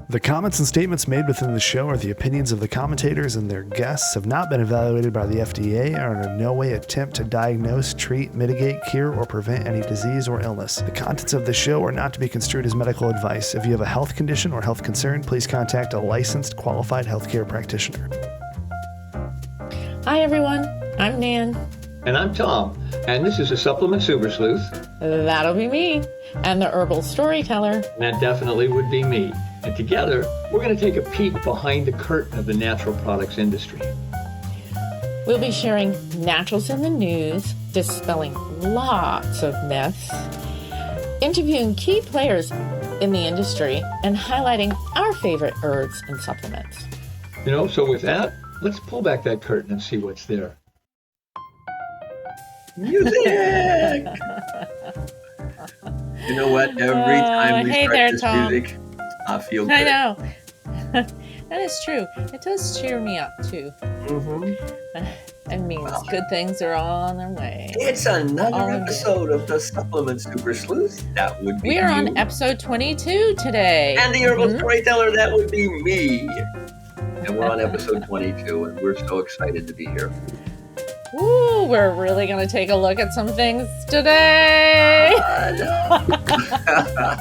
The comments and statements made within the show are the opinions of the commentators and their guests, have not been evaluated by the FDA, and are in no way attempt to diagnose, treat, mitigate, cure, or prevent any disease or illness. The contents of this show are not to be construed as medical advice. If you have a health condition or health concern, please contact a licensed, qualified healthcare practitioner. Hi, everyone. I'm Nan. And I'm Tom. And this is a Supplement Super Sleuth. That'll be me. And the Herbal Storyteller. And that definitely would be me. And together, we're going to take a peek behind the curtain of the natural products industry. We'll be sharing naturals in the news, dispelling lots of myths, interviewing key players in the industry, and highlighting our favorite herbs and supplements. So with that, let's pull back that curtain and see what's there. Music! You know what? Every time we start this music, I feel good. I know. That is true. It does cheer me up, too. Mm-hmm. It means good things are on their way. It's another episode of the Supplement Super Sleuth. That would be We are you. on episode 22 today. And the Herbal Storyteller, that would be me. And we're on episode 22, and we're so excited to be here. Ooh, we're really going to take a look at some things today. I know.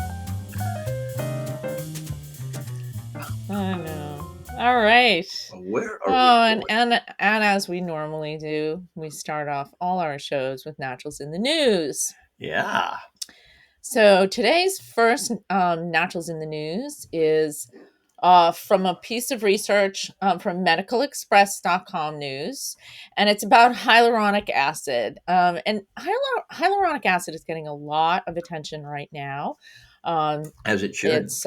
All right. Where are we and as we normally do, we start off all our shows with naturals in the news. Yeah. So today's first naturals in the news is from a piece of research from medicalexpress.com news, and it's about hyaluronic acid. And hyaluronic acid is getting a lot of attention right now. As it should. It's,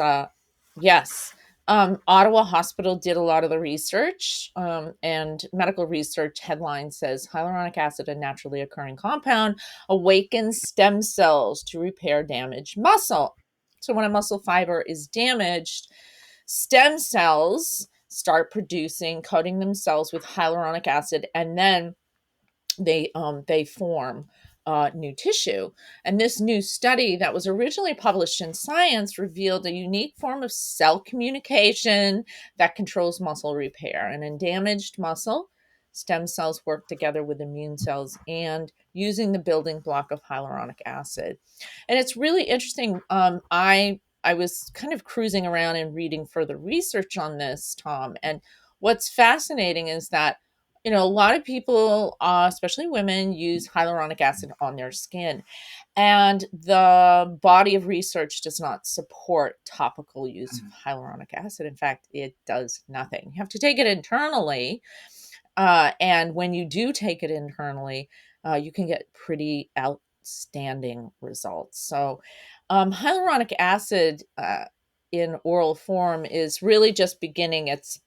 yes. Ottawa Hospital did a lot of the research, and medical research headline says hyaluronic acid, a naturally occurring compound, awakens stem cells to repair damaged muscle. So when a muscle fiber is damaged, stem cells start coating themselves with hyaluronic acid, and then they form new tissue. And this new study that was originally published in Science revealed a unique form of cell communication that controls muscle repair. And in damaged muscle, stem cells work together with immune cells and using the building block of hyaluronic acid. And it's really interesting. I was kind of cruising around and reading further research on this, Tom. And what's fascinating is that a lot of people, especially women, use hyaluronic acid on their skin. And the body of research does not support topical use of hyaluronic acid. In fact, it does nothing. You have to take it internally. And when you do take it internally, you can get pretty outstanding results. So hyaluronic acid in oral form is really just beginning its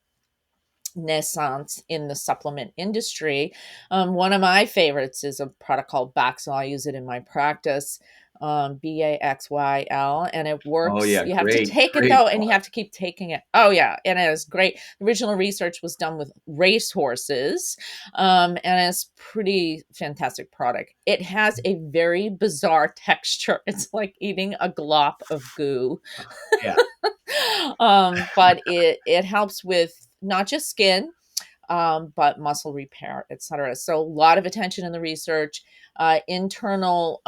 naissance in the supplement industry. One of my favorites is a product called Baxyl. I use it in my practice, Baxyl, and it works. Oh, yeah, you have to take it though, and you have to keep taking it. Oh yeah, and it is great. The original research was done with racehorses, and it's pretty fantastic product. It has a very bizarre texture. It's like eating a glop of goo. Yeah. But it helps with not just skin, but muscle repair, etc. So a lot of attention in the research. Internal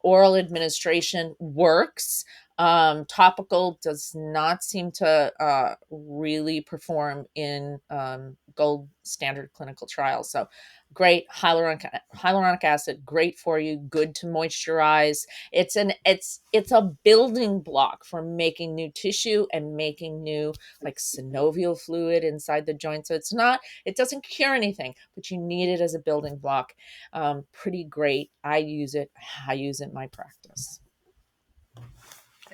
oral administration works. Topical does not seem to really perform in gold standard clinical trials. So great hyaluronic acid, great for you, good to moisturize. It's a building block for making new tissue and making new like synovial fluid inside the joint. So it doesn't cure anything, but you need it as a building block. Pretty great. I use it in my practice.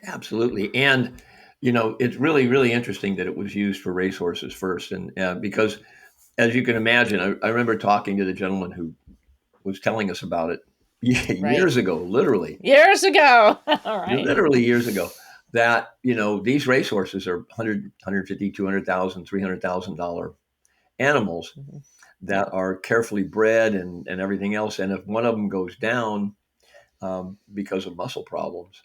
Absolutely. And, it's really, really interesting that it was used for racehorses first. And because, as you can imagine, I remember talking to the gentleman who was telling us about it years ago, literally. Years ago. All right. Literally years ago, that, these racehorses are $100,000, $150,000, $200,000, $300,000 animals that are carefully bred and everything else. And if one of them goes down because of muscle problems,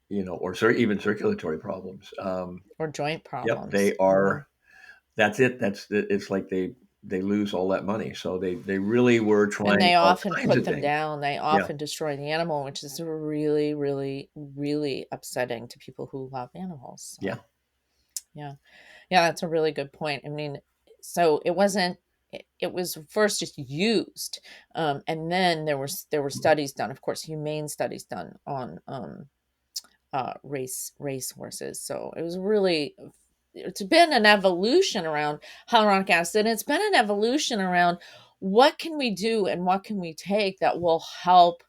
even circulatory problems. or joint Yep, problems. they are. That's it. It's like they lose all that money. So they really were And trying they all often kinds put of them things. down. They Yeah, often destroy the animal, which is really, really, really upsetting to people who love animals. So, yeah, yeah. Yeah, that's a really good point. I mean, so it wasn't, it was first just used. And then there were studies done, of course, humane studies done on race horses. So it was really, it's been an evolution around hyaluronic acid, and it's been an evolution around what can we do and what can we take that will help,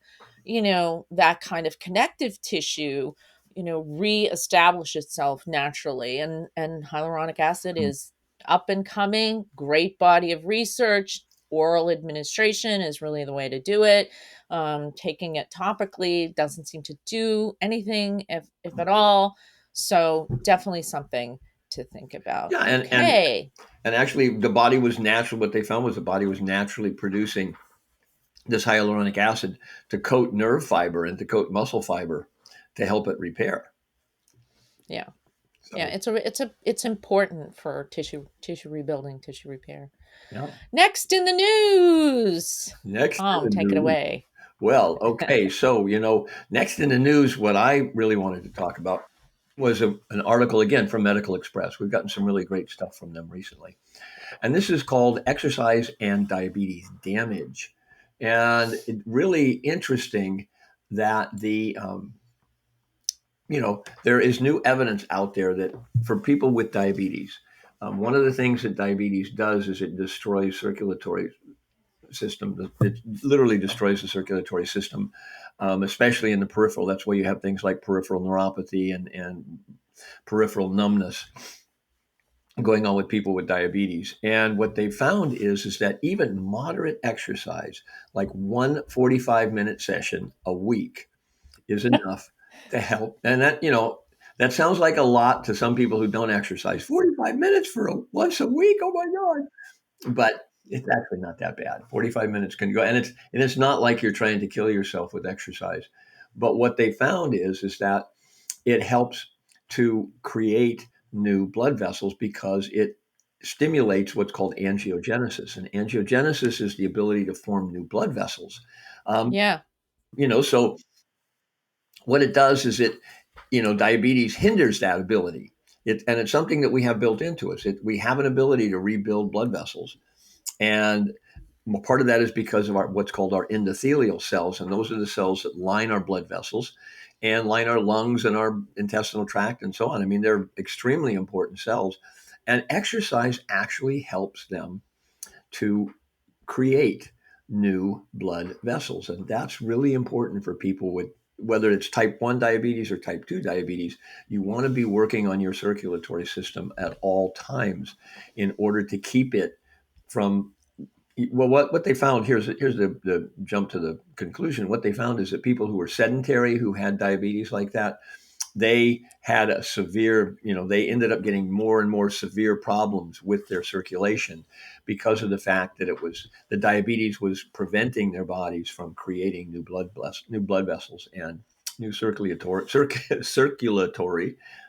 that kind of connective tissue, reestablish itself naturally. And hyaluronic acid mm, is up and coming, great body of research. Oral administration is really the way to do it. Taking it topically doesn't seem to do anything, if at all. So definitely something to think about. yeah. Okay. And actually, the body was natural. What they found was the body was naturally producing this hyaluronic acid to coat nerve fiber and to coat muscle fiber to help it repair. Yeah. Yeah. So It's important for tissue rebuilding, tissue repair. yeah. Next in the news. Next in Tom, the take it news. away. Well, okay. So, next in the news, what I really wanted to talk about was an article again from Medical Express. We've gotten some really great stuff from them recently. And this is called Exercise and Diabetes Damage. And it really interesting that there is new evidence out there that for people with diabetes, one of the things that diabetes does is it destroys circulatory system. It literally destroys the circulatory system, especially in the peripheral. That's why you have things like peripheral neuropathy and peripheral numbness going on with people with diabetes. And what they found is that even moderate exercise, like one 45-minute session a week, is enough to help. And that sounds like a lot to some people who don't exercise. 45 minutes for once a week. Oh my God. But it's actually not that bad. 45 minutes can go. And it's not like you're trying to kill yourself with exercise. But what they found is that it helps to create new blood vessels because it stimulates what's called angiogenesis. And angiogenesis is the ability to form new blood vessels. Um, Yeah. so what it does is diabetes hinders that ability. And it's something that we have built into us. We have an ability to rebuild blood vessels. And part of that is because of what's called our endothelial cells. And those are the cells that line our blood vessels and line our lungs and our intestinal tract and so on. I mean, they're extremely important cells. And exercise actually helps them to create new blood vessels. And that's really important for people with, whether it's type 1 diabetes or type 2 diabetes. You want to be working on your circulatory system at all times in order to keep it from, well, what they found, here's the jump to the conclusion. What they found is that people who were sedentary, who had diabetes like that, they had a severe, they ended up getting more and more severe problems with their circulation because of the fact that the diabetes was preventing their bodies from creating new blood vessels and new circulatory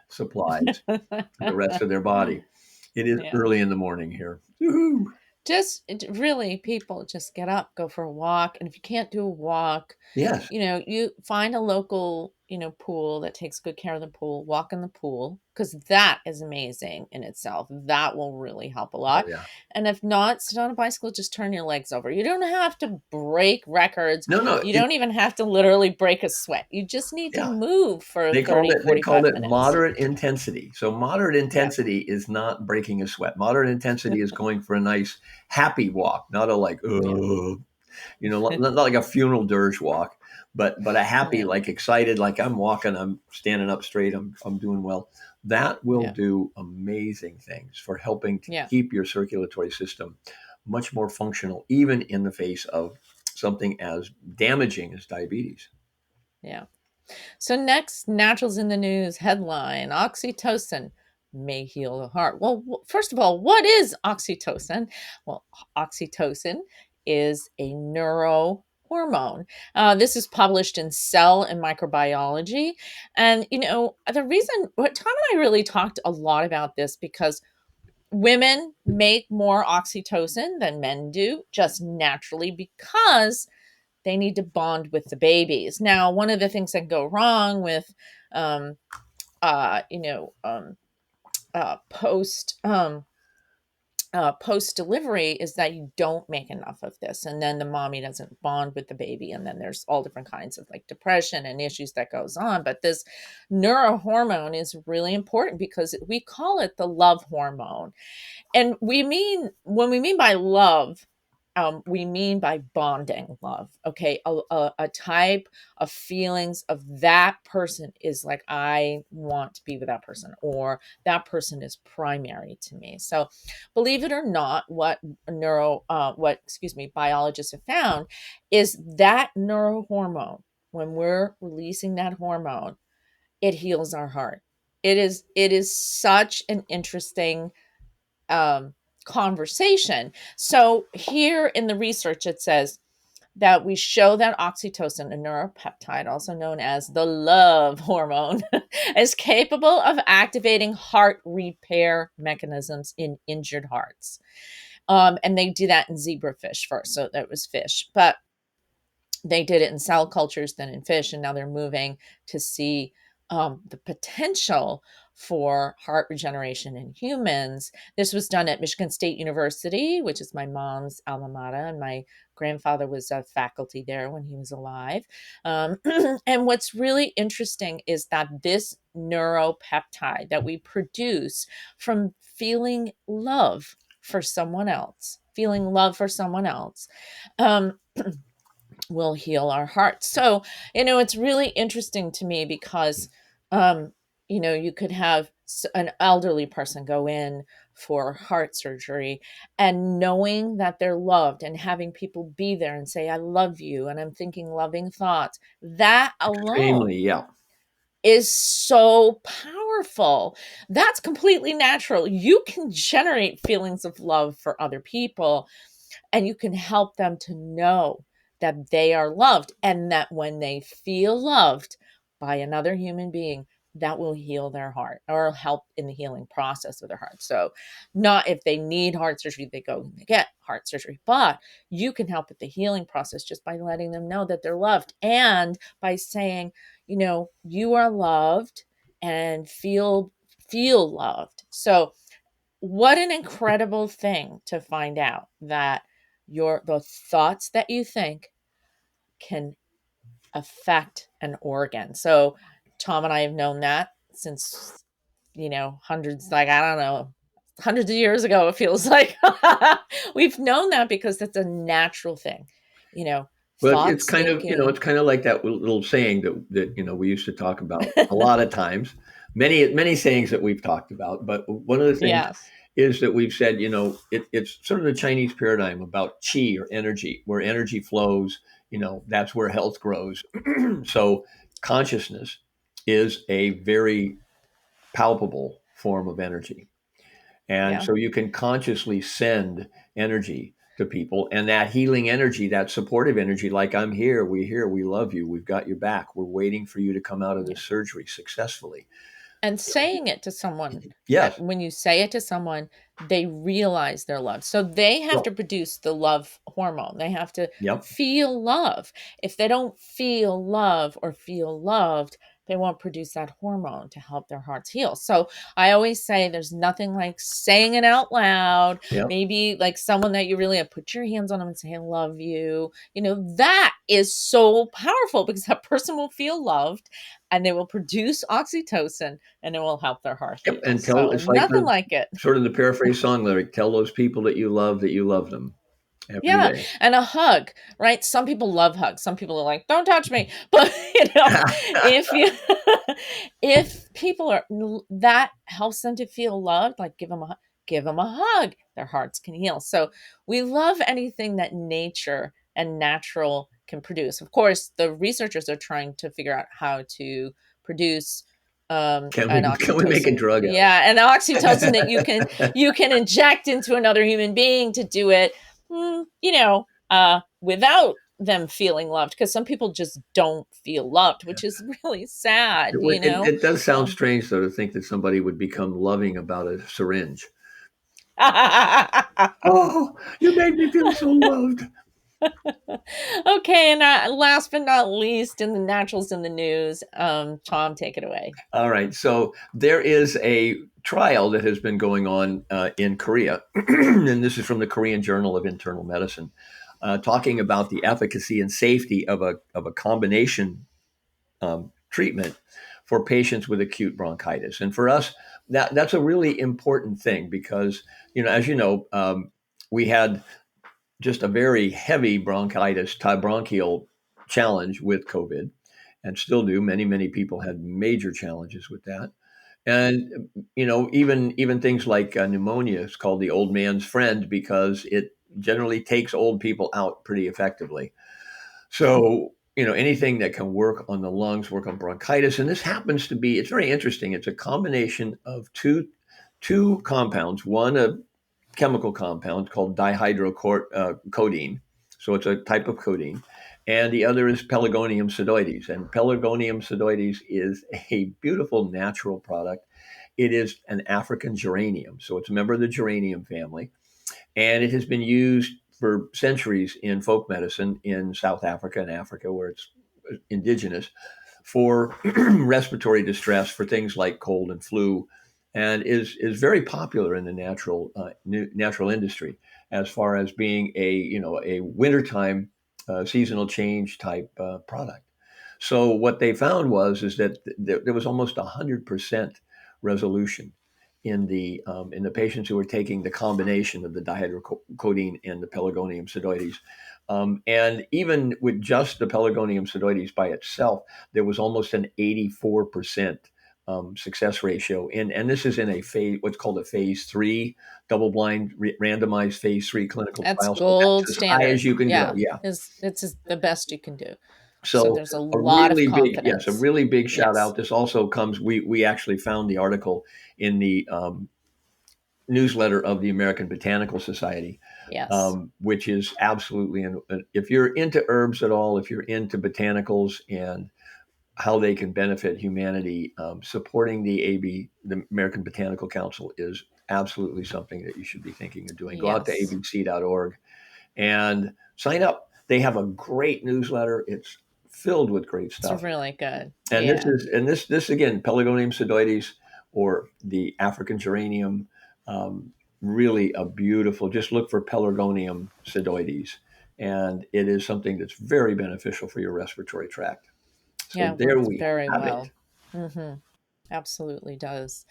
supplies for the rest of their body. It is Yeah. early in the morning here. Woo-hoo. Really, people just get up, go for a walk. And if you can't do a walk, Yes. you find a local, pool that takes good care of the pool, walk in the pool, because that is amazing in itself. That will really help a Oh lot. yeah. And if not, sit on a bicycle, just turn your legs over. You don't have to break records. No. You don't even have to literally break a sweat. You just need to Yeah. move for They 30, called 45 it minutes. moderate intensity. So moderate Yeah. intensity is not breaking a sweat. Moderate intensity is going for a nice happy walk, not a like, not like a funeral dirge walk, but a happy, Yeah. like excited, like I'm walking, I'm standing up straight, I'm doing well. That will Yeah. do amazing things for helping to Yeah. keep your circulatory system much more functional, even in the face of something as damaging as diabetes. Yeah. So next, Naturals in the News headline: Oxytocin may heal the heart. Well, first of all, what is oxytocin? Well, oxytocin is a neurotransmitter. hormone. This is published in Cell and Microbiology. And, the reason what Tom and I really talked a lot about this because women make more oxytocin than men do just naturally because they need to bond with the babies. Now, one of the things that can go wrong with, um, you know, post post delivery is that you don't make enough of this, and then the mommy doesn't bond with the baby, and then there's all different kinds of like depression and issues that goes on. But this neurohormone is really important because we call it the love hormone, and when we mean by love, we mean by bonding love. Okay, a type of feelings of that person is like, I want to be with that person, or that person is primary to me. So, believe it or not, biologists have found is that neurohormone. When we're releasing that hormone, it heals our heart. It is such an interesting conversation. So here in the research, it says that we show that oxytocin, a neuropeptide, also known as the love hormone, is capable of activating heart repair mechanisms in injured hearts. And they do that in zebrafish first. So that was fish, but they did it in cell cultures, then in fish, and now they're moving to see the potential for heart regeneration in humans. This was done at Michigan State University, which is my mom's alma mater, and my grandfather was a faculty there when he was alive. And what's really interesting is that this neuropeptide that we produce from feeling love for someone else, will heal our hearts. So, it's really interesting to me because, you could have an elderly person go in for heart surgery and knowing that they're loved and having people be there and say, I love you, and I'm thinking loving thoughts. That alone Extremely, yeah. is so powerful. That's completely natural. You can generate feelings of love for other people, and you can help them to know that they are loved, and that when they feel loved by another human being, that will heal their heart or help in the healing process of their heart. So not if they need heart surgery, they go and they get heart surgery, but you can help with the healing process just by letting them know that they're loved, and by saying, you are loved, and feel loved. So what an incredible thing to find out that the thoughts that you think can affect an organ. So Tom and I have known that since, hundreds of years ago, it feels like. We've known that because that's a natural thing, But it's thoughts kind of, thinking. it's kind of like that little saying that we used to talk about a lot of times. Many sayings that we've talked about, but one of the things Yes. is that we've said, it's sort of the Chinese paradigm about qi, or energy, where energy flows, that's where health grows. So consciousness is a very palpable form of energy. And Yeah. so you can consciously send energy to people, and that healing energy, that supportive energy, like, I'm here, we love you, we've got your back, we're waiting for you to come out of this surgery successfully. And saying it to someone, Yes. when you say it to someone, they realize they're loved. So they have to produce the love hormone. They have to Yep. feel love. If they don't feel love or feel loved, they won't produce that hormone to help their hearts heal. So I always say there's nothing like saying it out loud. Yep. Maybe like someone that you really have, put your hands on them and say, I love you. That is so powerful because that person will feel loved, and they will produce oxytocin, and it will help their heart heal. Yep. And it's like nothing like it. sort of the paraphrase song lyric, tell those people that you love them every Yeah. day. And a hug, right? Some people love hugs. Some people are like, don't touch me. But if people are, that helps them to feel loved, like give them a hug, their hearts can heal. So we love anything that nature and natural can produce. Of course, the researchers are trying to figure out how to produce Can an we make a drug out? Yeah, an oxytocin that you can inject into another human being to do it, without them feeling loved, because some people just don't feel loved, which is really sad, you know. It does sound strange, though, to think that somebody would become loving about a syringe. Oh, you made me feel so loved. Okay, and last but not least, in the naturals in the news, Tom, take it away. All right. So there is a trial that has been going on in Korea, and this is from the Korean Journal of Internal Medicine, talking about the efficacy and safety of a combination treatment for patients with acute bronchitis. And for us, that's a really important thing because, as you know, we had just a very heavy bronchitis, bronchial challenge with COVID, and still do. Many, many people had major challenges with that. And even things like pneumonia is called the old man's friend because it generally takes old people out pretty effectively. So anything that can work on the lungs, work on bronchitis, and this happens to be, it's very interesting. It's a combination of two compounds. One, a chemical compound called dihydrocodeine. So it's a type of codeine. And the other is Pelargonium sidodes. And Pelargonium sidodes is a beautiful natural product. It is an African geranium. So it's a member of the geranium family. And it has been used for centuries in folk medicine in South Africa and Africa, where it's indigenous, for respiratory distress for things like cold and flu, and is very popular in the natural industry as far as being a wintertime seasonal change type product. So what they found is that there was almost 100% resolution in the patients who were taking the combination of the dihydrocodeine and the Pelargonium sidodes. And even with just the Pelargonium sidodes by itself, there was almost an 84% success ratio. And this is in what's called a phase 3, double-blind, randomized phase 3 clinical That's trial. gold So that's standard. as high as you can go. Yeah. It's the best you can do. So there's a lot of confidence. a really big shout out. This also comes, we actually found the article in the newsletter of the American Botanical Society, which is absolutely, if you're into herbs at all, if you're into botanicals and how they can benefit humanity, supporting the American Botanical Council is absolutely something that you should be thinking of doing. Go out to abc.org and sign up. They have a great newsletter. It's filled with great stuff. It's really good. And this again, Pelargonium sidodes or the African geranium, really a beautiful. Just look for Pelargonium sidodes, and it is something that's very beneficial for your respiratory tract. So there we very have well. it. Mm-hmm. Absolutely does.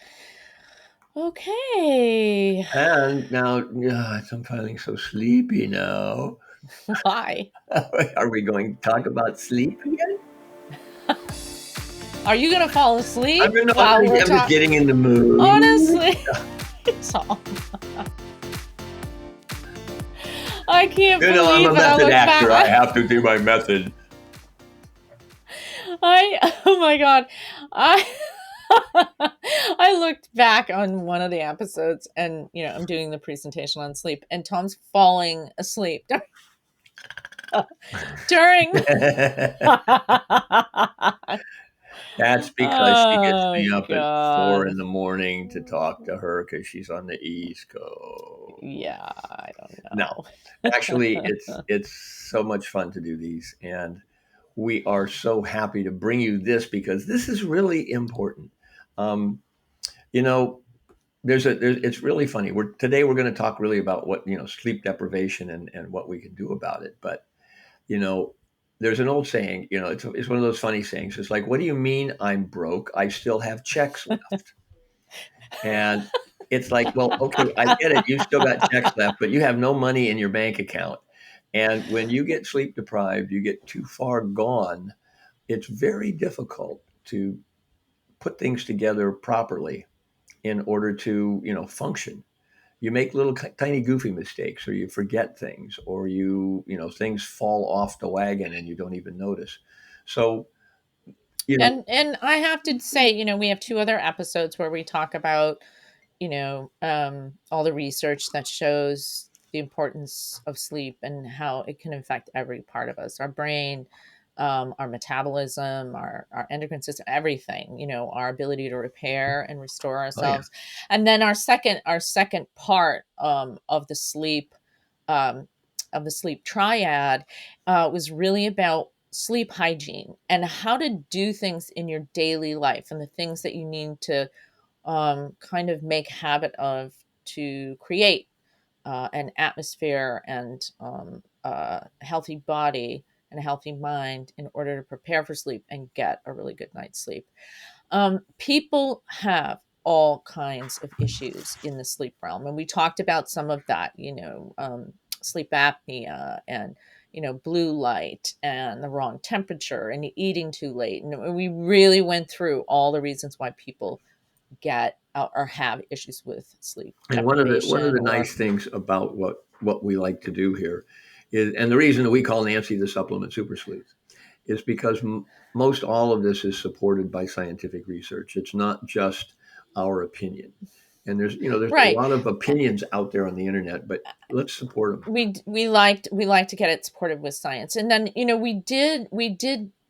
Okay. And now, I'm feeling so sleepy now. Why? Are we going to talk about sleep again? Are you going to fall asleep? I'm just getting in the mood. Honestly. I can't believe it. I'm a method actor. I have to do my method. Oh my God. I looked back on one of the episodes and, I'm doing the presentation on sleep and Tom's falling asleep during. That's because she gets me up at 4 a.m. to talk to her because she's on the East Coast. Yeah, I don't know. No, actually, it's so much fun to do these, and we are so happy to bring you this because this is really important. It's really funny. Today we're going to talk really about what sleep deprivation and what we can do about it, but there's an old saying, it's one of those funny sayings. It's like, what do you mean I'm broke? I still have checks left. And it's like, well, okay, I get it. You still got checks left, but you have no money in your bank account. And when you get sleep deprived, you get too far gone. It's very difficult to put things together properly in order to, function. You make little tiny goofy mistakes, or you forget things, or things fall off the wagon and you don't even notice. So, and I have to say, we have 2 other episodes where we talk about, all the research that shows the importance of sleep and how it can affect every part of us, our brain, our metabolism, our endocrine system, everything, our ability to repair and restore Oh yeah. ourselves. And then our second part um, of the sleep triad was really about sleep hygiene and how to do things in your daily life and the things that you need to kind of make habit of to create an atmosphere and a healthy body and a healthy mind in order to prepare for sleep and get a really good night's sleep. People have all kinds of issues in the sleep realm, and we talked about some of that, sleep apnea and blue light and the wrong temperature and eating too late, and we really went through all the reasons why people get or have issues with sleep And one of deprivation the or nice things about what we like to do here is, and the reason that we call Nancy the supplement super sleuth, is because most all of this is supported by scientific research. It's not just our opinion. And there's a right. lot of opinions out there on the internet, but let's support them. We like to get it supported with science, and then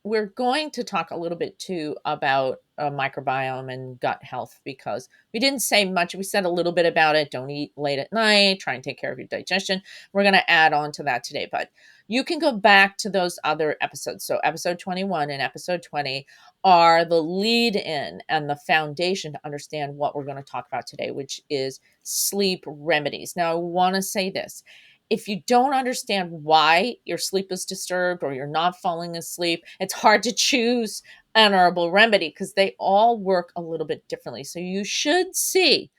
we're going to talk a little bit too about microbiome and gut health, because we didn't say much. We said a little bit about it. Don't eat late at night, try and take care of your digestion. We're going to add on to that today, but you can go back to those other episodes. So episode 21 and episode 20 are the lead in and the foundation to understand what we're going to talk about today, which is sleep remedies. Now, I want to say this. If you don't understand why your sleep is disturbed or you're not falling asleep, it's hard to choose an herbal remedy because they all work a little bit differently. So you should see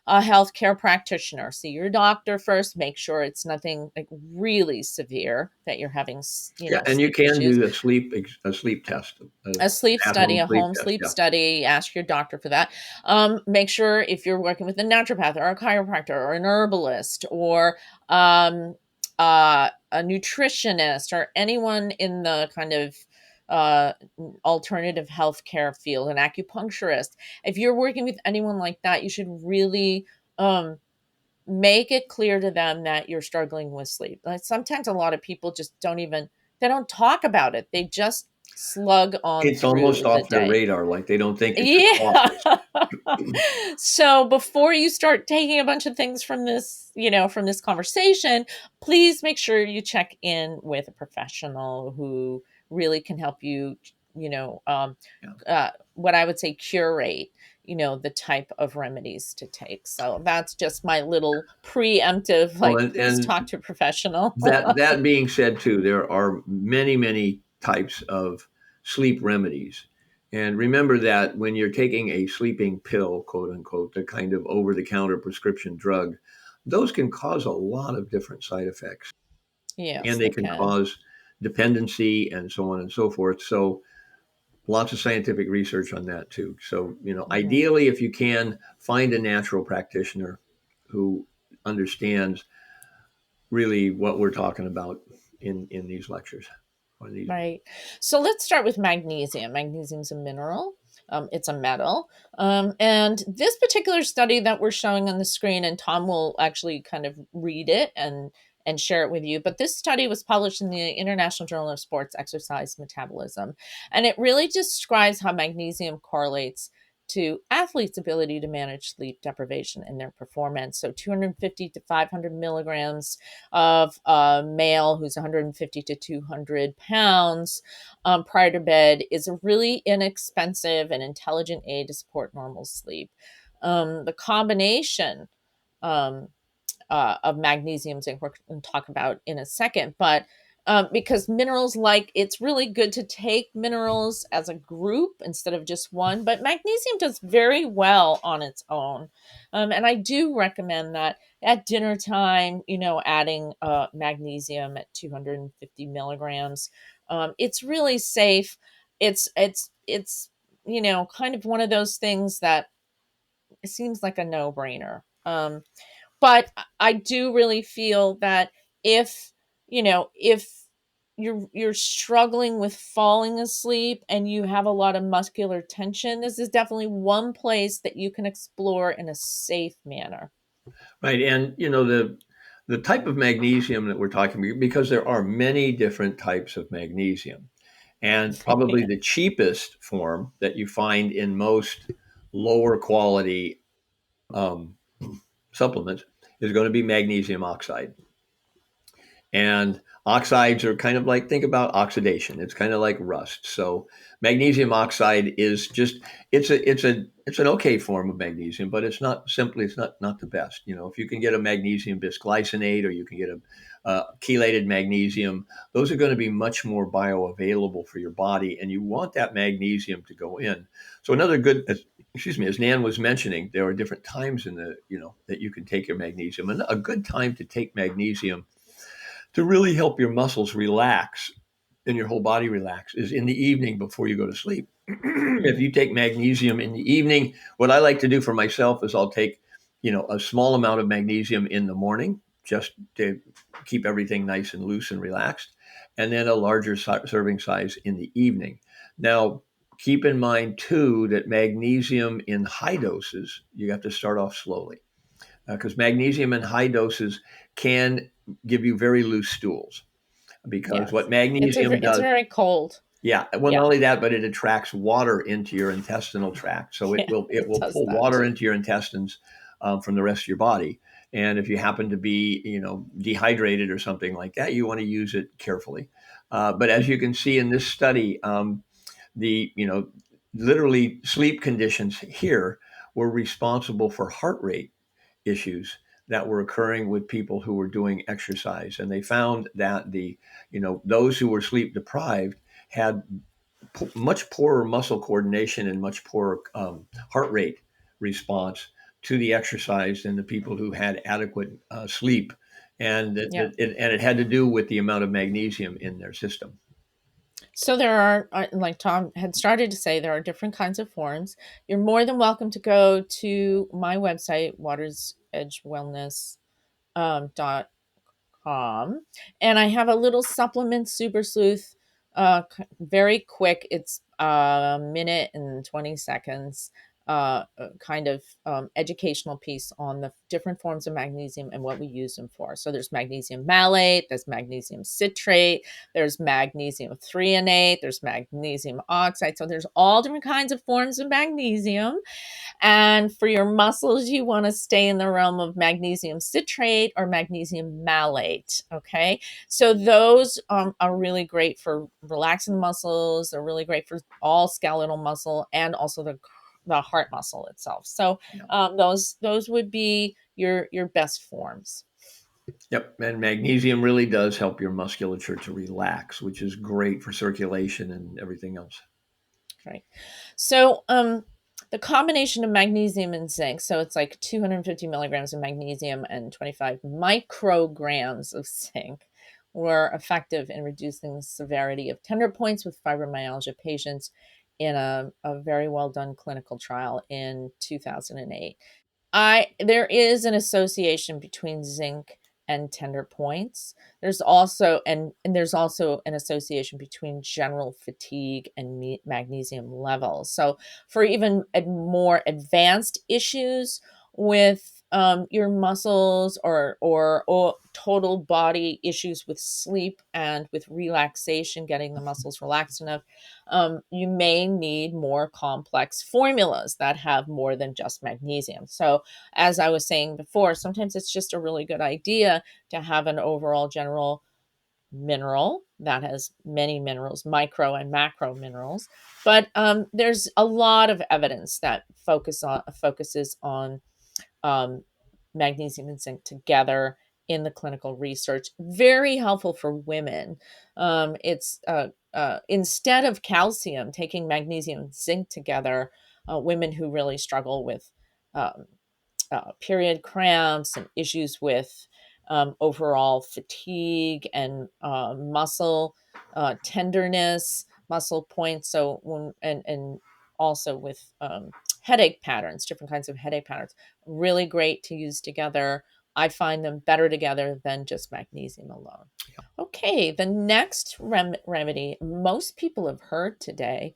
a healthcare practitioner. See your doctor first. Make sure it's nothing like really severe that you're having, Yeah, and you sleep can issues. do a sleep test, A sleep study, at-home a sleep home test. sleep Yeah. study. Ask your doctor for that. Make sure if you're working with a naturopath or a chiropractor or an herbalist or a nutritionist or anyone in the kind of uh, alternative healthcare field, an acupuncturist. If you're working with anyone like that, you should really um, make it clear to them that you're struggling with sleep. Like sometimes a lot of people just they don't talk about it. They just slug on It's almost through the off their day. radar, like they don't think it's a Yeah. cause. So before you start taking a bunch of things from this conversation, please make sure you check in with a professional who really can help you, Yeah. what I would say curate, the type of remedies to take. So that's just my little preemptive, Well, like, please and talk to a professional. that being said, too, there are many types of sleep remedies. And remember that when you're taking a sleeping pill, quote unquote, the kind of over the counter prescription drug, those can cause a lot of different side effects. Yes, And they they can can. cause dependency and so on and so forth. So lots of scientific research on that too. So, Mhm. ideally, if you can find a natural practitioner who understands really what we're talking about in these lectures or these. Right. So let's start with magnesium. Magnesium is a mineral. It's a metal. And this particular study that we're showing on the screen, and Tom will actually kind of read it and share it with you. But this study was published in the International Journal of Sports Exercise Metabolism, and it really describes how magnesium correlates to athletes' ability to manage sleep deprivation in their performance. So 250 to 500 milligrams of a male who's 150 to 200 pounds prior to bed is a really inexpensive and intelligent aid to support normal sleep. The combination um, of magnesium zinc we're going to talk about in a second, but because minerals, like, it's really good to take minerals as a group instead of just one, but magnesium does very well on its own. And I do recommend that at dinner time, adding magnesium at 250 milligrams. It's really safe. It's kind of one of those things that it seems like a no-brainer. But I do really feel that if if you're struggling with falling asleep and you have a lot of muscular tension, this is definitely one place that you can explore in a safe manner. Right. And, the type of magnesium that we're talking about, because there are many different types of magnesium, and probably Yeah. the cheapest form that you find in most lower quality um, supplements is going to be magnesium oxide. And oxides are kind of like, think about oxidation. It's kind of like rust. So magnesium oxide is just, it's an okay form of magnesium, but it's not the best. You know, if you can get a magnesium bisglycinate, or you can get a chelated magnesium, those are going to be much more bioavailable for your body, and you want that magnesium to go in. So another good, excuse me, as Nan was mentioning, there are different times in the, you know, that you can take your magnesium. And a good time to take magnesium to really help your muscles relax and your whole body relax is in the evening before you go to sleep. If you take magnesium in the evening, what I like to do for myself is I'll take, you know, a small amount of magnesium in the morning just to keep everything nice and loose and relaxed, and then a larger serving size in the evening. Now, keep in mind too that magnesium in high doses, you have to start off slowly, because magnesium in high doses can give you very loose stools, because what Yes. magnesium It's does, very cold. yeah, well, not Yeah. only that, but it attracts water into your intestinal tract, so Yeah. it It will does pull that water too. into your intestines from the rest of your body. And if you happen to be, you know, dehydrated or something like that, you want to use it carefully. But as you can see in this study, the, you know, literally sleep conditions here were responsible for heart rate issues that were occurring with people who were doing exercise. And they found that the, you know, those who were sleep deprived had much poorer muscle coordination and much poorer heart rate response to the exercise than the people who had adequate sleep. And Yeah. it had to do with the amount of magnesium in their system. So there are, like Tom had started to say, there are different kinds of forms. You're more than welcome to go to my website, dot and I have a little supplement, Super Sleuth, very quick. It's a minute and 20 seconds, kind of educational piece on the different forms of magnesium and what we use them for. So there's magnesium malate, there's magnesium citrate, there's magnesium threonate, there's magnesium oxide. So there's all different kinds of forms of magnesium. And for your muscles, you want to stay in the realm of magnesium citrate or magnesium malate. Okay. So those are really great for relaxing the muscles. They're really great for all skeletal muscle and also the heart muscle itself. So those would be your best forms. Yep. And magnesium really does help your musculature to relax, which is great for circulation and everything else. Right. So the combination of magnesium and zinc, so it's like 250 milligrams of magnesium and 25 micrograms of zinc, were effective in reducing the severity of tender points with fibromyalgia patients in a very well done clinical trial in 2008. There is an association between zinc and tender points. There's also there's also an association between general fatigue and magnesium levels. So for even more advanced issues with your muscles or total body issues with sleep and with relaxation, getting the muscles relaxed enough, you may need more complex formulas that have more than just magnesium. So as I was saying before, sometimes it's just a really good idea to have an overall general mineral that has many minerals, micro and macro minerals. But there's a lot of evidence that focuses on magnesium and zinc together in the clinical research. Very helpful for women. It's instead of calcium, taking magnesium and zinc together, women who really struggle with um, period cramps and issues with overall fatigue and muscle tenderness, muscle points. So and also with headache patterns, different kinds of headache patterns, really great to use together. I find them better together than just magnesium alone. Okay, the next remedy most people have heard today.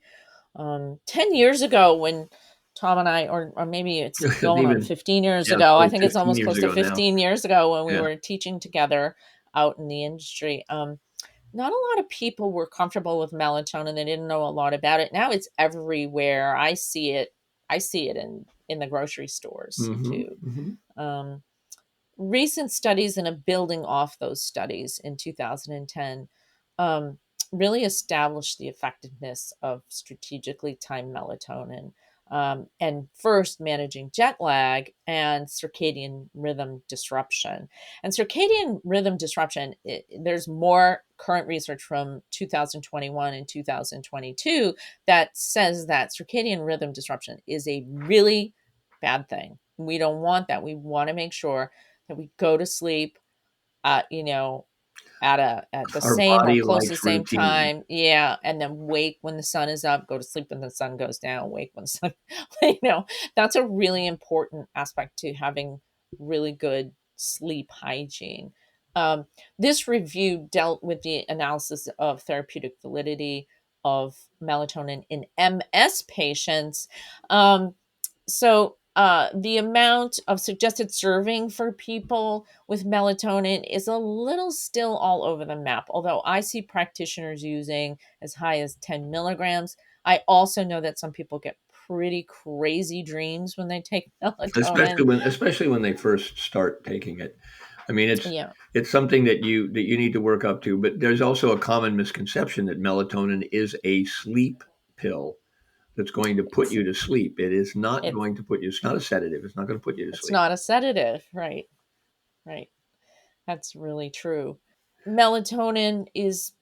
10 years ago, when Tom and I, or maybe it's going on Even 15 years yeah, it's ago. I probably think it's 15 almost years close to ago now. 15 years ago when we Yeah. were teaching together out in the industry. Not a lot of people were comfortable with melatonin. They didn't know a lot about it. Now it's everywhere. I see it. I see it in the grocery stores Mm-hmm. too. Mm-hmm. Um, Recent studies and a building off those studies in 2010 um, really established the effectiveness of strategically timed melatonin, and first managing jet lag and circadian rhythm disruption. And circadian rhythm disruption, there's more current research from 2021 and 2022 that says that circadian rhythm disruption is a really bad thing. We don't want that. We want to make sure that we go to sleep at, at the Our same or body close to the likes same routine. time. Yeah. And then wake when the sun is up, go to sleep when the sun goes down, wake when the sun, that's a really important aspect to having really good sleep hygiene. Um, this review dealt with the analysis of therapeutic validity of melatonin in MS patients. The amount of suggested serving for people with melatonin is a little still all over the map, although I see practitioners using as high as 10 milligrams. I also know that some people get pretty crazy dreams when they take melatonin. Especially when they first start taking it. I mean, Yeah, it's something that you need to work up to. But there's also a common misconception that melatonin is a sleep pill that's going to put it's you to sleep. It is not it's going to put you. It's not a sedative. It's not going to put you to it's sleep. not a sedative, right? Right. That's really true. Melatonin is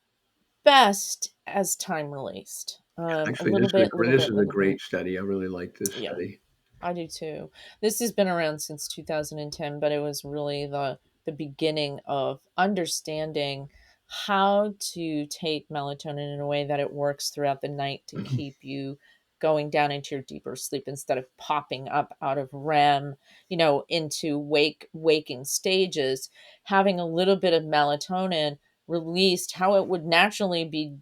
best as time released. A Actually, little bit, little this bit, is a little bit. great study. I really like this Yeah. study. I do too. This has been around since 2010, but it was really the beginning of understanding how to take melatonin in a way that it works throughout the night to keep you going down into your deeper sleep instead of popping up out of REM, into waking stages. Having a little bit of melatonin released, how it would naturally be,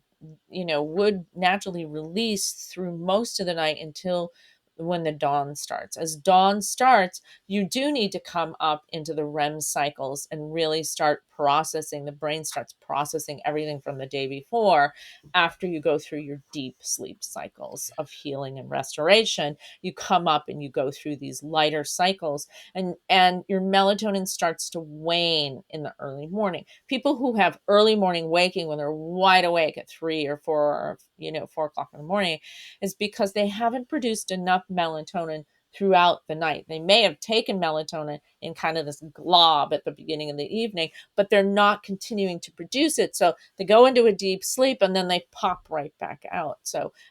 would naturally release through most of the night until when the dawn starts. As dawn starts, you do need to come up into the REM cycles and really start processing. The brain starts processing everything from the day before. After you go through your deep sleep cycles of healing and restoration, you come up and you go through these lighter cycles, and your melatonin starts to wane in the early morning. People who have early morning waking when they're wide awake at 3 or 4 or 4 o'clock in the morning is because they haven't produced enough melatonin throughout the night. They may have taken melatonin in kind of this glob at the beginning of the evening, but they're not continuing to produce it. So they go into a deep sleep and then they pop right back out.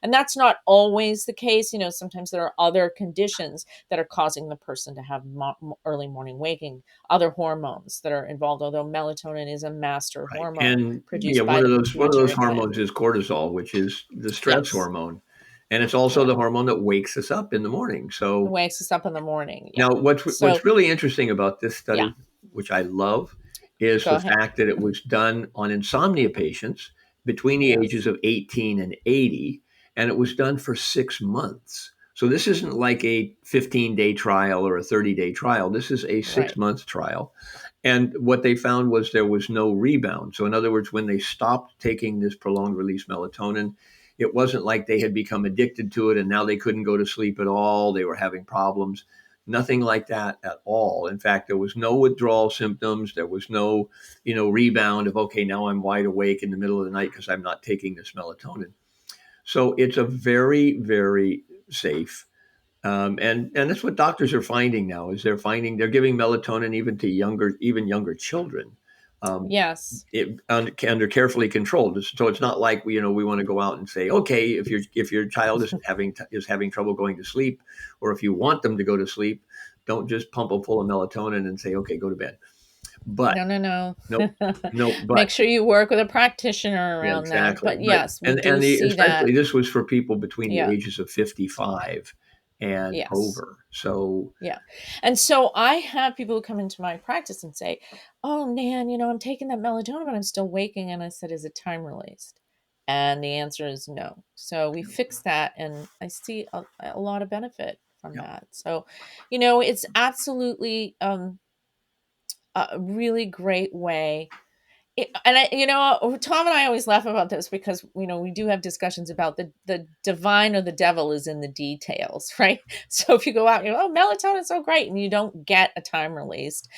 And that's not always the case. Sometimes there are other conditions that are causing the person to have early morning waking, other hormones that are involved, although melatonin is a master Right. hormone And yeah, produced by the one of those pituitary gland. hormones is cortisol, which is the stress Yes. hormone. And it's also Yeah. the hormone that wakes us up in the morning. It So wakes us up in the morning. Yeah. now So, what's really interesting about this yeah, study, which I love, is go the ahead. fact that it was done on insomnia patients between the ages Yes. of 18 and 80, and it was done for 6 months. So this isn't like a 15-day trial or a 30-day trial. This is a Right. 6 month trial. And what they found was there was no rebound. So, in other words, when they stopped taking this prolonged release melatonin, it wasn't like they had become addicted to it and now they couldn't go to sleep at all. They were having problems. Nothing like that at all. In fact, there was no withdrawal symptoms. There was no, rebound of, okay, now I'm wide awake in the middle of the night because I'm not taking this melatonin. So it's a very, very safe and that's what doctors are finding now is they're giving melatonin even to even younger children, um, Yes. under carefully controlled. So it's not like we want to go out and say, okay, if your child is having trouble going to sleep, or if you want them to go to sleep, don't just pump them full of melatonin and say, okay, go to bed. But No, no, nope, no. nope. But Make sure you work with a practitioner yeah, around that. exactly. But yes, we And do the see especially that. this was for people between the Yeah. ages of 55 and Yes. over. So Yeah. And so I have people who come into my practice and say, "Oh, Nan, I'm taking that melatonin, but I'm still waking." And I said, "Is it time released?" And the answer is no. So we fixed that, and I see a lot of benefit from Yeah. that. So, it's absolutely a really great way. Tom and I always laugh about this because we do have discussions about the divine or the devil is in the details, right? So if you go out, oh, melatonin is so great, and you don't get a time released,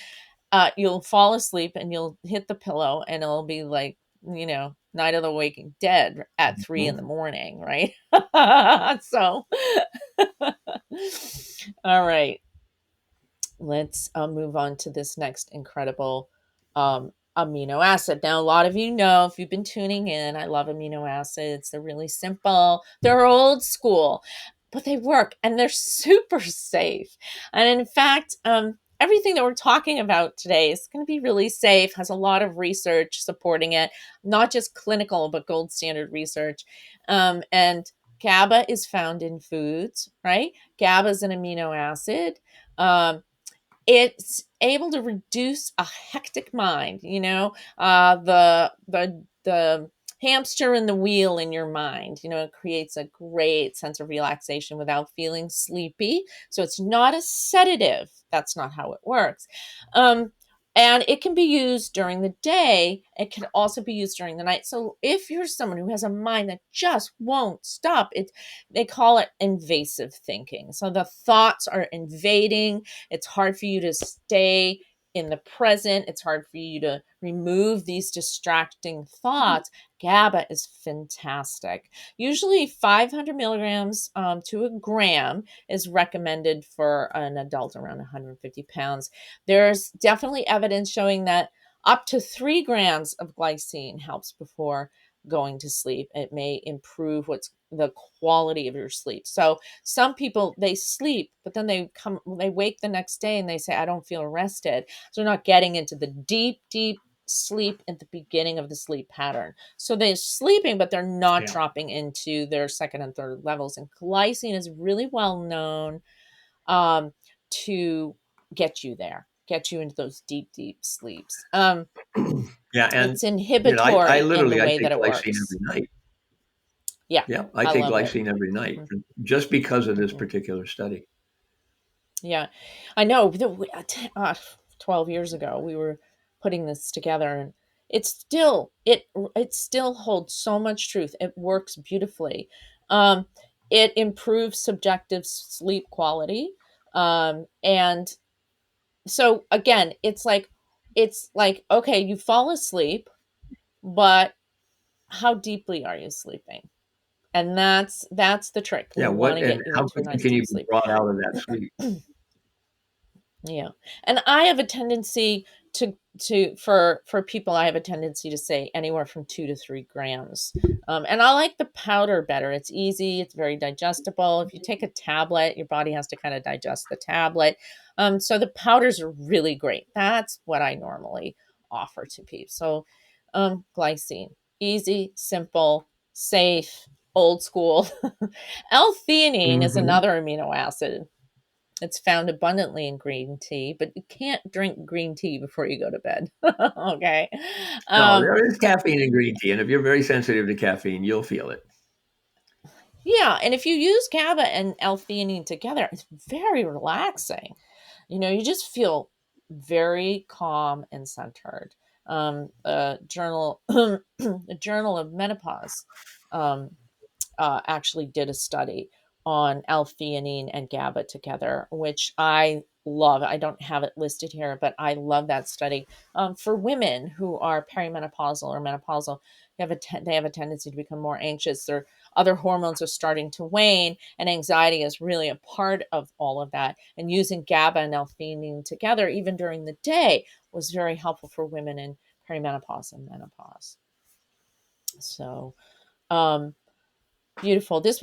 you'll fall asleep and you'll hit the pillow, and it'll be like Night of the Waking Dead at 3 Mhm. a.m, right? So, all right. Let's move on to this next incredible amino acid. Now, a lot of you know, if you've been tuning in, I love amino acids. They're really simple. They're old school, but they work and they're super safe. And in fact, everything that we're talking about today is going to be really safe, has a lot of research supporting it, not just clinical, but gold standard research. And GABA is found in foods, right? GABA is an amino acid. It's able to reduce a hectic mind, the hamster in the wheel in your mind. It creates a great sense of relaxation without feeling sleepy. So it's not a sedative. That's not how it works. And it can be used during the day. It can also be used during the night. So if you're someone who has a mind that just won't stop, they call it invasive thinking. So the thoughts are invading. It's hard for you to stay in the present. It's hard for you to remove these distracting thoughts. GABA is fantastic. Usually 500 milligrams to a gram is recommended for an adult around 150 pounds. There's definitely evidence showing that up to 3 grams of glycine helps before going to sleep. It may improve what's the quality of your sleep. So some people, they sleep, but then they wake the next day and they say, I don't feel rested. So they're not getting into the deep, deep sleep at the beginning of the sleep pattern. So they're sleeping, but they're not Yeah. dropping into their second and third levels. And glycine is really well known to get you there, get you into those deep, deep sleeps. Yeah, and It's inhibitory I in the literally I way take that it glycine works. every night. Yeah, Yeah, I I take love it. glycine every night Mhm, just because of this mhm. particular study. Yeah, I know. 12 years ago, we were putting this together, and it still holds so much truth. It works beautifully. Um, it improves subjective sleep quality, and so again, it's like okay, you fall asleep, but how deeply are you sleeping? And that's the trick. Yeah, We want what to and get you how into a quickly nice can deep you be sleep. brought out of that sleep? Yeah. And I have a tendency for people, I have a tendency to say anywhere from 2 to 3 grams. And I like the powder better. It's easy. It's very digestible. If you take a tablet, your body has to kind of digest the tablet. So the powders are really great. That's what I normally offer to people. So, glycine, easy, simple, safe, old school. L-theanine is Mhm. another amino acid. It's found abundantly in green tea, but you can't drink green tea before you go to bed. Okay. No, Um, there is caffeine in green tea, and if you're very sensitive to caffeine, you'll feel it. yeah. And if you use GABA and L-theanine together, it's very relaxing. You just feel very calm and centered. Journal, the Journal of Menopause, um, actually did a study on L-theanine and GABA together, which I love. I don't have it listed here, but I love that study. For women who are perimenopausal or menopausal, they have a tendency to become more anxious. Their other hormones are starting to wane, and anxiety is really a part of all of that. And using GABA and L-theanine together, even during the day, was very helpful for women in perimenopause and menopause. So, um, beautiful. This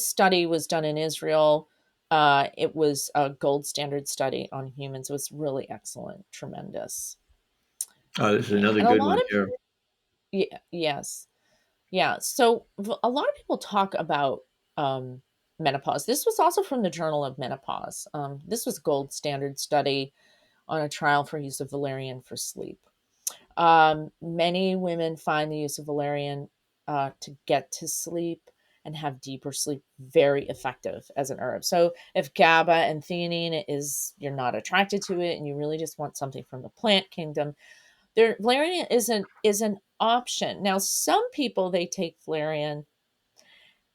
study was done in Israel. It was a gold standard study on humans. It was really excellent, tremendous. Oh, this is Okay, another and a good lot one of here. yeah, yes, yeah. So a lot of people talk about menopause. This was also from the Journal of Menopause. This was a gold standard study on a trial for use of valerian for sleep. Many women find the use of valerian to get to sleep and have deeper sleep. Very effective as an herb. So if GABA and theanine you're not attracted to it and you really just want something from the plant kingdom, valerian is an option. Now, some people, they take valerian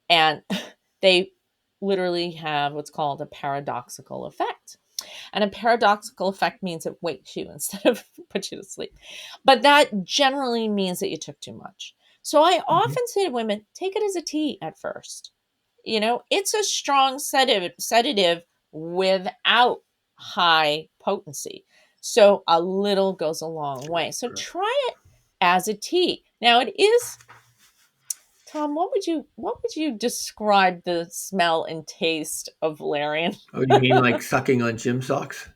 and they literally have what's called a paradoxical effect. And a paradoxical effect means it wakes you instead of puts you to sleep. But that generally means that you took too much. So I often say to women, take it as a tea at first. It's a strong sedative without high potency. So a little goes a long way. So try it as a tea. Now it is, Tom, what would you describe the smell and taste of valerian? Oh, you mean like sucking on gym socks?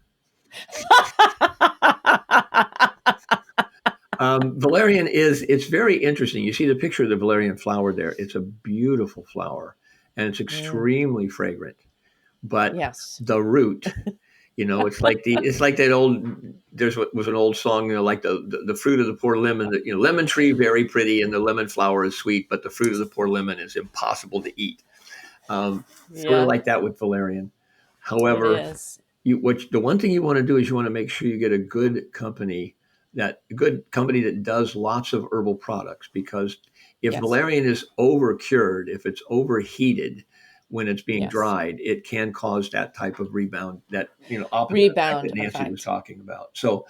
Valerian it's very interesting. You see the picture of the valerian flower there. It's a beautiful flower and it's extremely fragrant. But yes, the root, it's like that old, was an old song, like the fruit of the poor lemon, lemon tree, very pretty, and the lemon flower is sweet, but the fruit of the poor lemon is impossible to eat. Sort of like that with valerian. However, the one thing you want to do is you want to make sure you get a good company that does lots of herbal products, because if valerian is over cured, if it's overheated when it's being dried, it can cause that type of rebound, that opposite effect that Nancy was talking about. So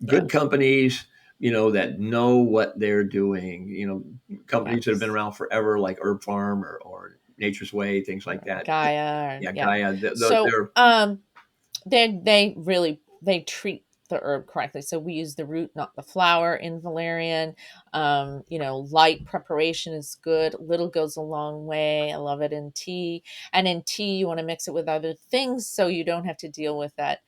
good companies, that know what they're doing, companies that have been around forever, like Herb Farm or Nature's Way, things like that. Gaia. Gaia. They treat the herb correctly. So we use the root, not the flower, in valerian. Light preparation is good. Little goes a long way. I love it in tea. And in tea, you want to mix it with other things so you don't have to deal with that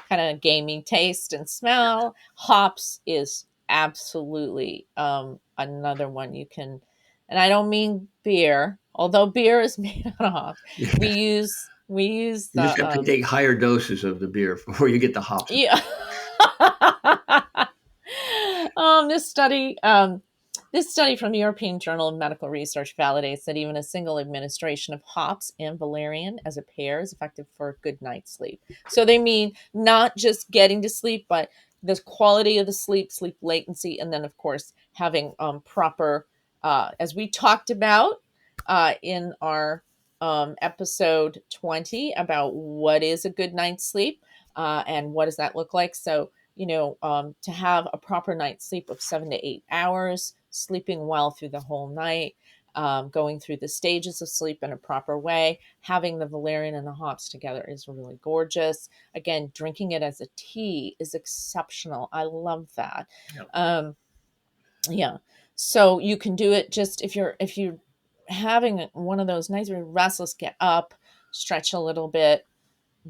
kind of gamey taste and smell. Hops is absolutely another one you can, and I don't mean beer, although beer is made out of hops. We use you just have to take higher doses of the beer before you get the hops. Yeah. This study from the European Journal of Medical Research validates that even a single administration of hops and valerian as a pair is effective for a good night's sleep. So they mean not just getting to sleep, but the quality of the sleep latency, and then of course having proper, as we talked about in our episode 20 about what is a good night's sleep and what does that look like. So to have a proper night's sleep of 7 to 8 hours, sleeping well through the whole night, going through the stages of sleep in a proper way, having the valerian and the hops together is really gorgeous. Again, drinking it as a tea is exceptional. I love that. Yep. So you can do it just if you're having one of those nights where you're restless, get up, stretch a little bit,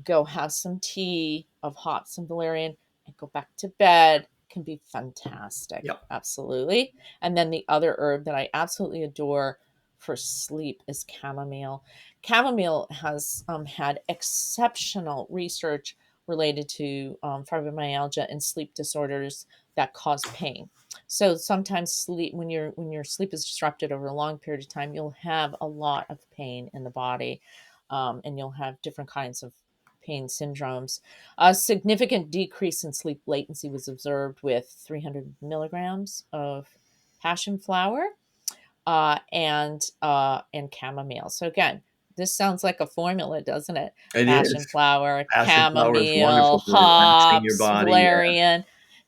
go have some tea of hops and valerian, and go back to bed. Can be fantastic. Yep. Absolutely. And then the other herb that I absolutely adore for sleep is chamomile. Chamomile has had exceptional research related to fibromyalgia and sleep disorders that cause pain. So sometimes when your sleep is disrupted over a long period of time, you'll have a lot of pain in the body, and you'll have different kinds of pain syndromes. A significant decrease in sleep latency was observed with 300 milligrams of passion flower and chamomile. So again, this sounds like a formula, doesn't it? Passion flower, chamomile, hops, valerian.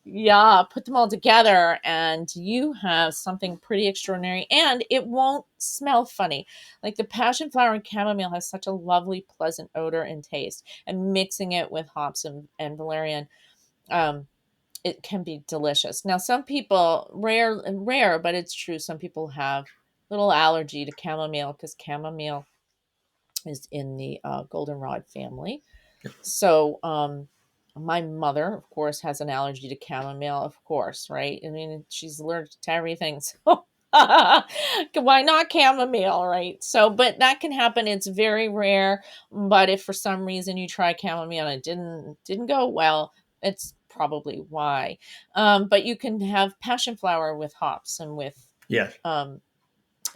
Yeah, put them all together and you have something pretty extraordinary, and it won't smell funny. Like the passion flower and chamomile has such a lovely, pleasant odor and taste, and mixing it with hops and valerian, it can be delicious. Now, some people, rare, but it's true, some people have little allergy to chamomile because chamomile is in the goldenrod family. So, my mother, of course, has an allergy to chamomile, of course, right? I mean, she's allergic to everything. So why not chamomile, right? So, but that can happen. It's very rare. But if for some reason you try chamomile and it didn't go well, it's probably why. But you can have passion flower with hops and with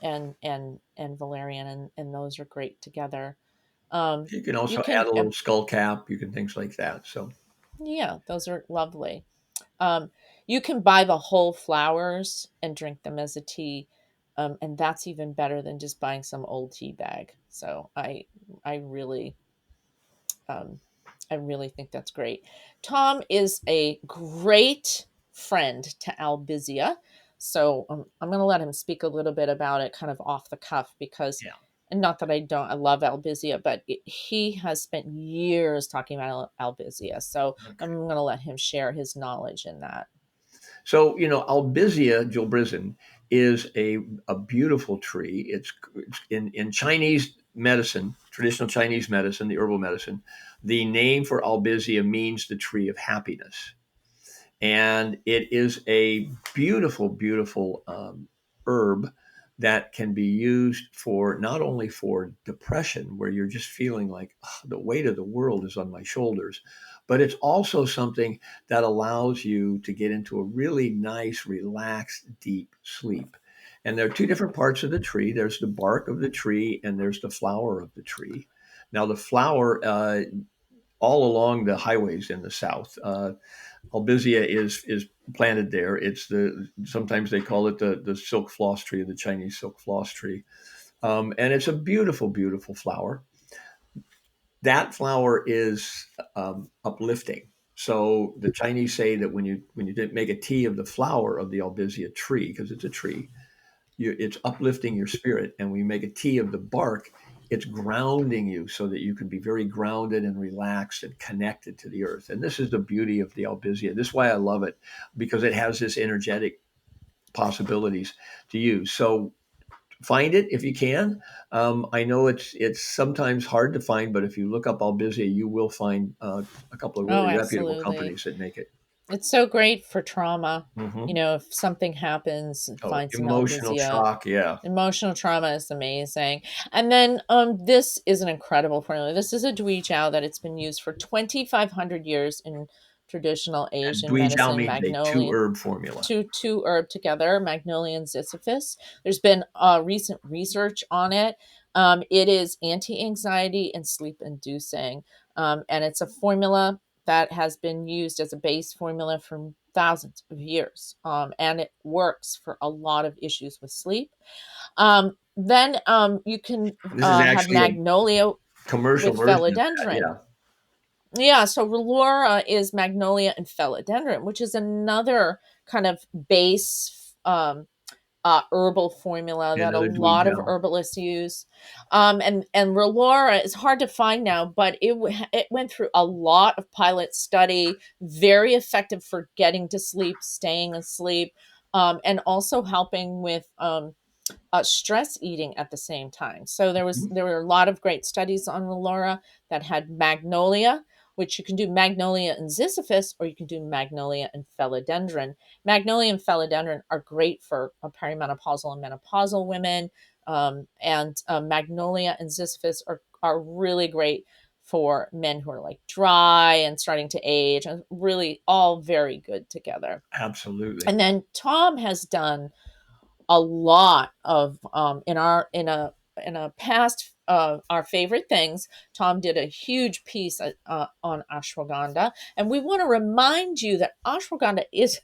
and valerian, and those are great together. You can You also can add a little skull cap. You can things like that. So Yeah, those are lovely. Um, you can buy the whole flowers and drink them as a tea, and that's even better than just buying some old tea bag. So I really um, I really think that's great. Tom is a great friend to Albizia. So I'm going to let him speak a little bit about it kind of off the cuff because, yeah. and not that I love Albizia, but he has spent years talking about Albizia. So Okay. I'm going to let him share his knowledge in that. So, Albizia gilbrizin is a beautiful tree. It's in Chinese medicine, traditional Chinese medicine, the herbal medicine. The name for Albizia means the tree of happiness. And it is a beautiful, beautiful herb that can be used for not only for depression, where you're just feeling like the weight of the world is on my shoulders, but it's also something that allows you to get into a really nice, relaxed, deep sleep. And there are two different parts of the tree. There's the bark of the tree, and there's the flower of the tree. Now, the flower, all along the highways in the South, Albizia is planted there. It's sometimes they call it the silk floss tree, the Chinese silk floss tree, and it's a beautiful, beautiful flower. That flower is uplifting. So the Chinese say that when you make a tea of the flower of the Albizia tree, because it's a tree, it's uplifting your spirit. And when you make a tea of the bark, it's grounding you so that you can be very grounded and relaxed and connected to the earth. And this is the beauty of the Albizia. This is why I love it, because it has this energetic possibilities to use. So find it if you can. I know it's sometimes hard to find, but if you look up Albizia, you will find a couple of Oh, really reputable absolutely. companies that make it. It's so great for trauma. Mm-hmm. If something happens, Oh, find some emotional Albizia. shock. Yeah. Emotional trauma is amazing. And then this is an incredible formula. This is a Dui Jiao that it's been used for 2,500 years in traditional And Asian Dui Jiao medicine, means a two magnolia, herb formula. two herb together, magnolia and ziziphus. There's been recent research on it. It is anti-anxiety and sleep inducing. And it's a formula that has been used as a base formula for thousands of years. And it works for a lot of issues with sleep. Then you can This is have actually a magnolia commercial with version of that. philodendron. Yeah. Yeah, so Relora is magnolia and philodendron, which is another kind of base herbal formula Yeah, that a another Dui lot of Jiao. herbalists use. And Relora is hard to find now, but it went through a lot of pilot study, very effective for getting to sleep, staying asleep, and also helping with stress eating at the same time. So Mhm. there were a lot of great studies on Relora that had magnolia, which you can do magnolia and ziziphus, or you can do magnolia and philodendron. Magnolia and philodendron are great for perimenopausal and menopausal women, and magnolia and ziziphus are really great for men who are like dry and starting to age, and really all very good together. Absolutely. And then Tom has done a lot of in a past our favorite things. Tom did a huge piece on ashwagandha, and we want to remind you that ashwagandha is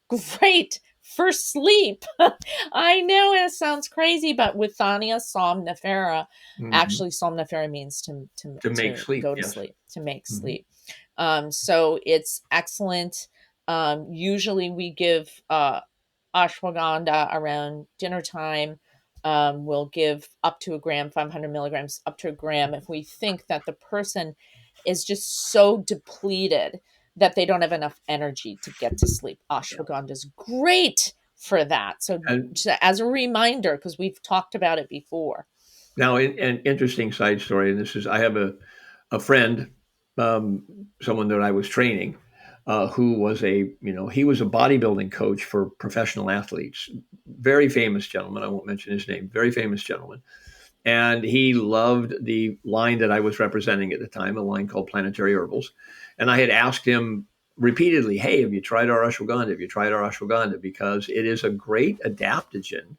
great for sleep. I know it sounds crazy, but Withania somnifera, Mhm. actually somnifera means To make to sleep, go to yes. sleep, to make Mhm. sleep. So it's excellent. Usually we give ashwagandha around dinner time. We'll give up to a gram, 500 milligrams, up to a gram, if we think that the person is just so depleted that they don't have enough energy to get to sleep. Yeah. Ashwagandha is great for that. So, And as a reminder, because we've talked about it before. now, an interesting side story, and this is I have a friend, um, someone that I was training, who was he was a bodybuilding coach for professional athletes, very famous gentleman. I won't mention his name. Very famous gentleman, and he loved the line that I was representing at the time, a line called Planetary Herbals, and I had asked him repeatedly, "Hey, have you tried our ashwagandha? Have you tried our ashwagandha? Because it is a great adaptogen."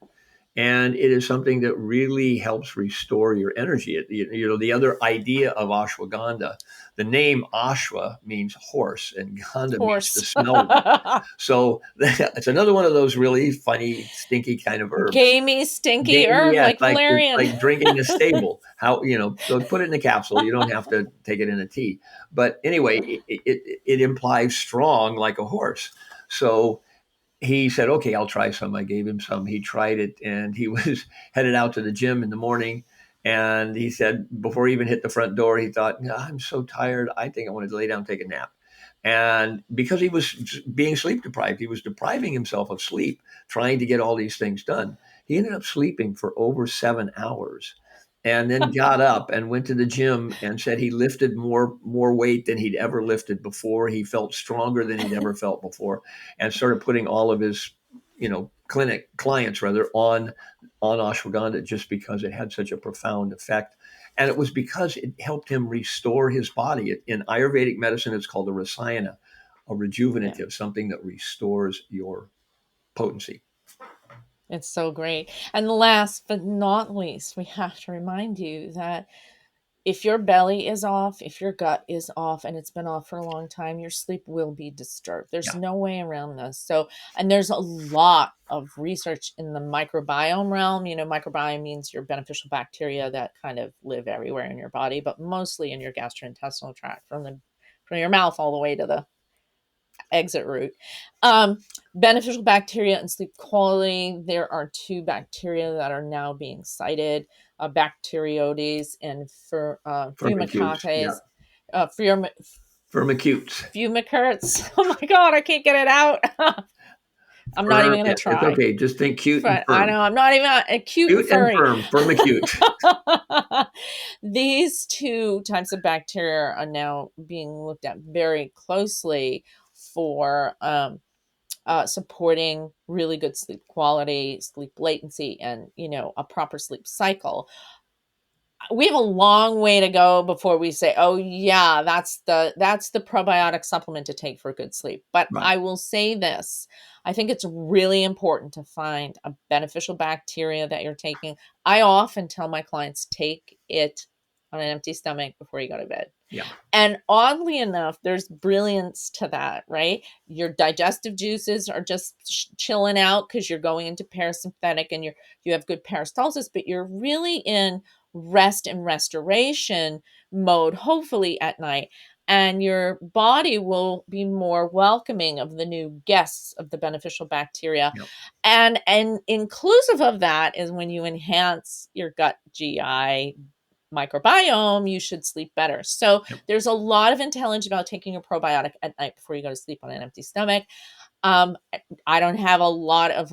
And it is something that really helps restore your energy. The other idea of ashwagandha, the name ashwa means horse and gandha means to Horse. smell good. So it's another one of those really funny, stinky kind of herbs. Gamey, stinky herb, Yeah, like valerian. like drinking a stable. So put it in a capsule. You don't have to take it in a tea. But anyway, it implies strong like a horse. So he said, okay, I'll try some. I gave him some. He tried it, and he was headed out to the gym in the morning. And he said, before he even hit the front door, he thought, no, I'm so tired. I think I want to lay down and take a nap. And because he was being sleep deprived, he was depriving himself of sleep, trying to get all these things done. He ended up sleeping for over 7 hours and then got up and went to the gym and said he lifted more weight than he'd ever lifted before. He felt stronger than he'd ever felt before, and started putting all of his, clients rather on ashwagandha just because it had such a profound effect. And it was because it helped him restore his body. In Ayurvedic medicine, it's called a rasayana, a rejuvenative, something that restores your potency. It's so great. And last but not least, we have to remind you that if your belly is off, if your gut is off, and it's been off for a long time, your sleep will be disturbed. There's no way around this. So, and there's a lot of research in the microbiome realm. Microbiome means your beneficial bacteria that kind of live everywhere in your body, but mostly in your gastrointestinal tract, from your mouth all the way to the exit route. Beneficial bacteria and sleep quality. There are 2 bacteria that are now being cited, Bacteroides and Fumicates. Firmicutes. Oh my God, I can't get it out. I'm not even going to try. It's okay. Just think cute and firm. I know. I'm not even acute Cute and firm. Firmicute. These 2 types of bacteria are now being looked at very closely for supporting really good sleep quality, sleep latency, and a proper sleep cycle. We have a long way to go before we say, oh yeah, that's the probiotic supplement to take for good sleep. But Right. I will say this. I think it's really important to find a beneficial bacteria that you're taking. I often tell my clients, take it on an empty stomach before you go to bed. Yeah. And oddly enough, there's brilliance to that, right? Your digestive juices are just chilling out because you're going into parasympathetic and you have good peristalsis, but you're really in rest and restoration mode, hopefully at night. And your body will be more welcoming of the new guests of the beneficial bacteria. Yep. And inclusive of that is when you enhance your gut GI microbiome, you should sleep better. So there's a lot of intelligence about taking a probiotic at night before you go to sleep on an empty stomach. I don't have a lot of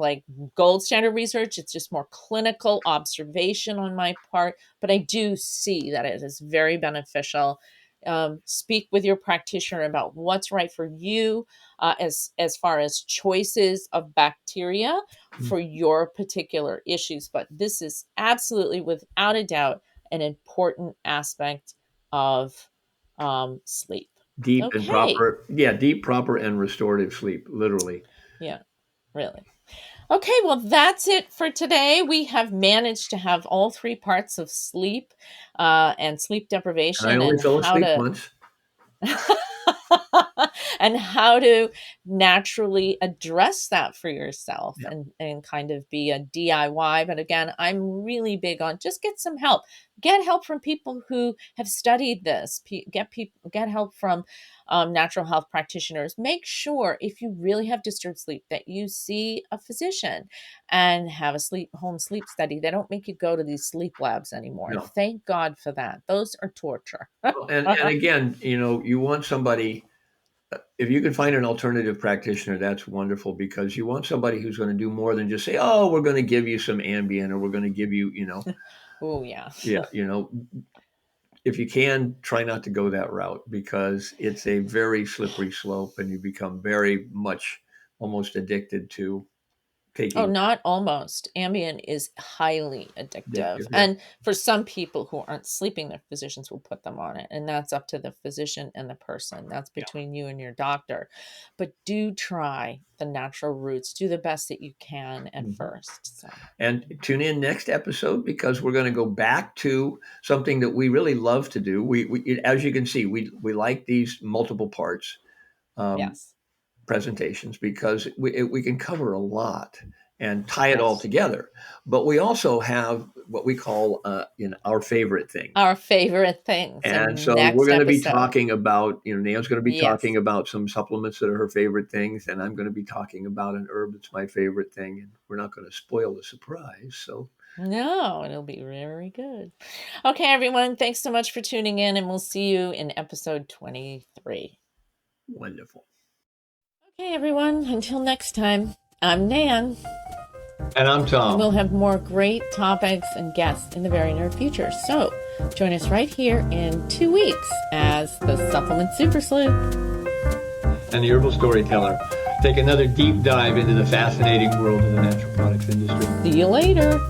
gold standard research. It's just more clinical observation on my part, but I do see that it is very beneficial. Speak with your practitioner about what's right for you as far as choices of bacteria for your particular issues. But this is absolutely, without a doubt, an important aspect of sleep. Deep, proper, and restorative sleep, literally. Yeah, really. Okay, well, that's it for today. We have managed to have all 3 parts of sleep and sleep deprivation. I only fell asleep once. And how to naturally address that for yourself and kind of be a DIY. But again, I'm really big on just get some help. Get help from people who have studied this. Get help from natural health practitioners. Make sure, if you really have disturbed sleep, that you see a physician and have a home sleep study. They don't make you go to these sleep labs anymore. No. Thank God for that. Those are torture. And again, you want somebody. If you can find an alternative practitioner, that's wonderful, because you want somebody who's going to do more than just say, oh, we're going to give you some Ambien, or we're going to give you, Oh, yeah. Yeah. If you can, try not to go that route, because it's a very slippery slope and you become very much almost addicted to taking. Oh, not almost. Ambien is highly addictive. Addictive, yeah. And for some people who aren't sleeping, their physicians will put them on it. And that's up to the physician and the person. That's between you and your doctor. But do try the natural routes. Do the best that you can at first. So. And tune in next episode, because we're going to go back to something that we really love to do. We as you can see, we like these multiple parts. Yes. Presentations, because we can cover a lot and tie it all together. But we also have what we call our favorite thing. Our favorite things. And so we're going to be talking about, Nan's going to be talking about some supplements that are her favorite things, and I'm going to be talking about an herb that's my favorite thing, and we're not going to spoil the surprise. So no, it'll be very good. Okay, everyone, thanks so much for tuning in, and we'll see you in episode 23. Wonderful. Okay, everyone, until next time, I'm Nan. And I'm Tom. And we'll have more great topics and guests in the very near future. So join us right here in 2 weeks as the Supplement Super Sleuth and the Herbal Storyteller take another deep dive into the fascinating world of the natural products industry. See you later.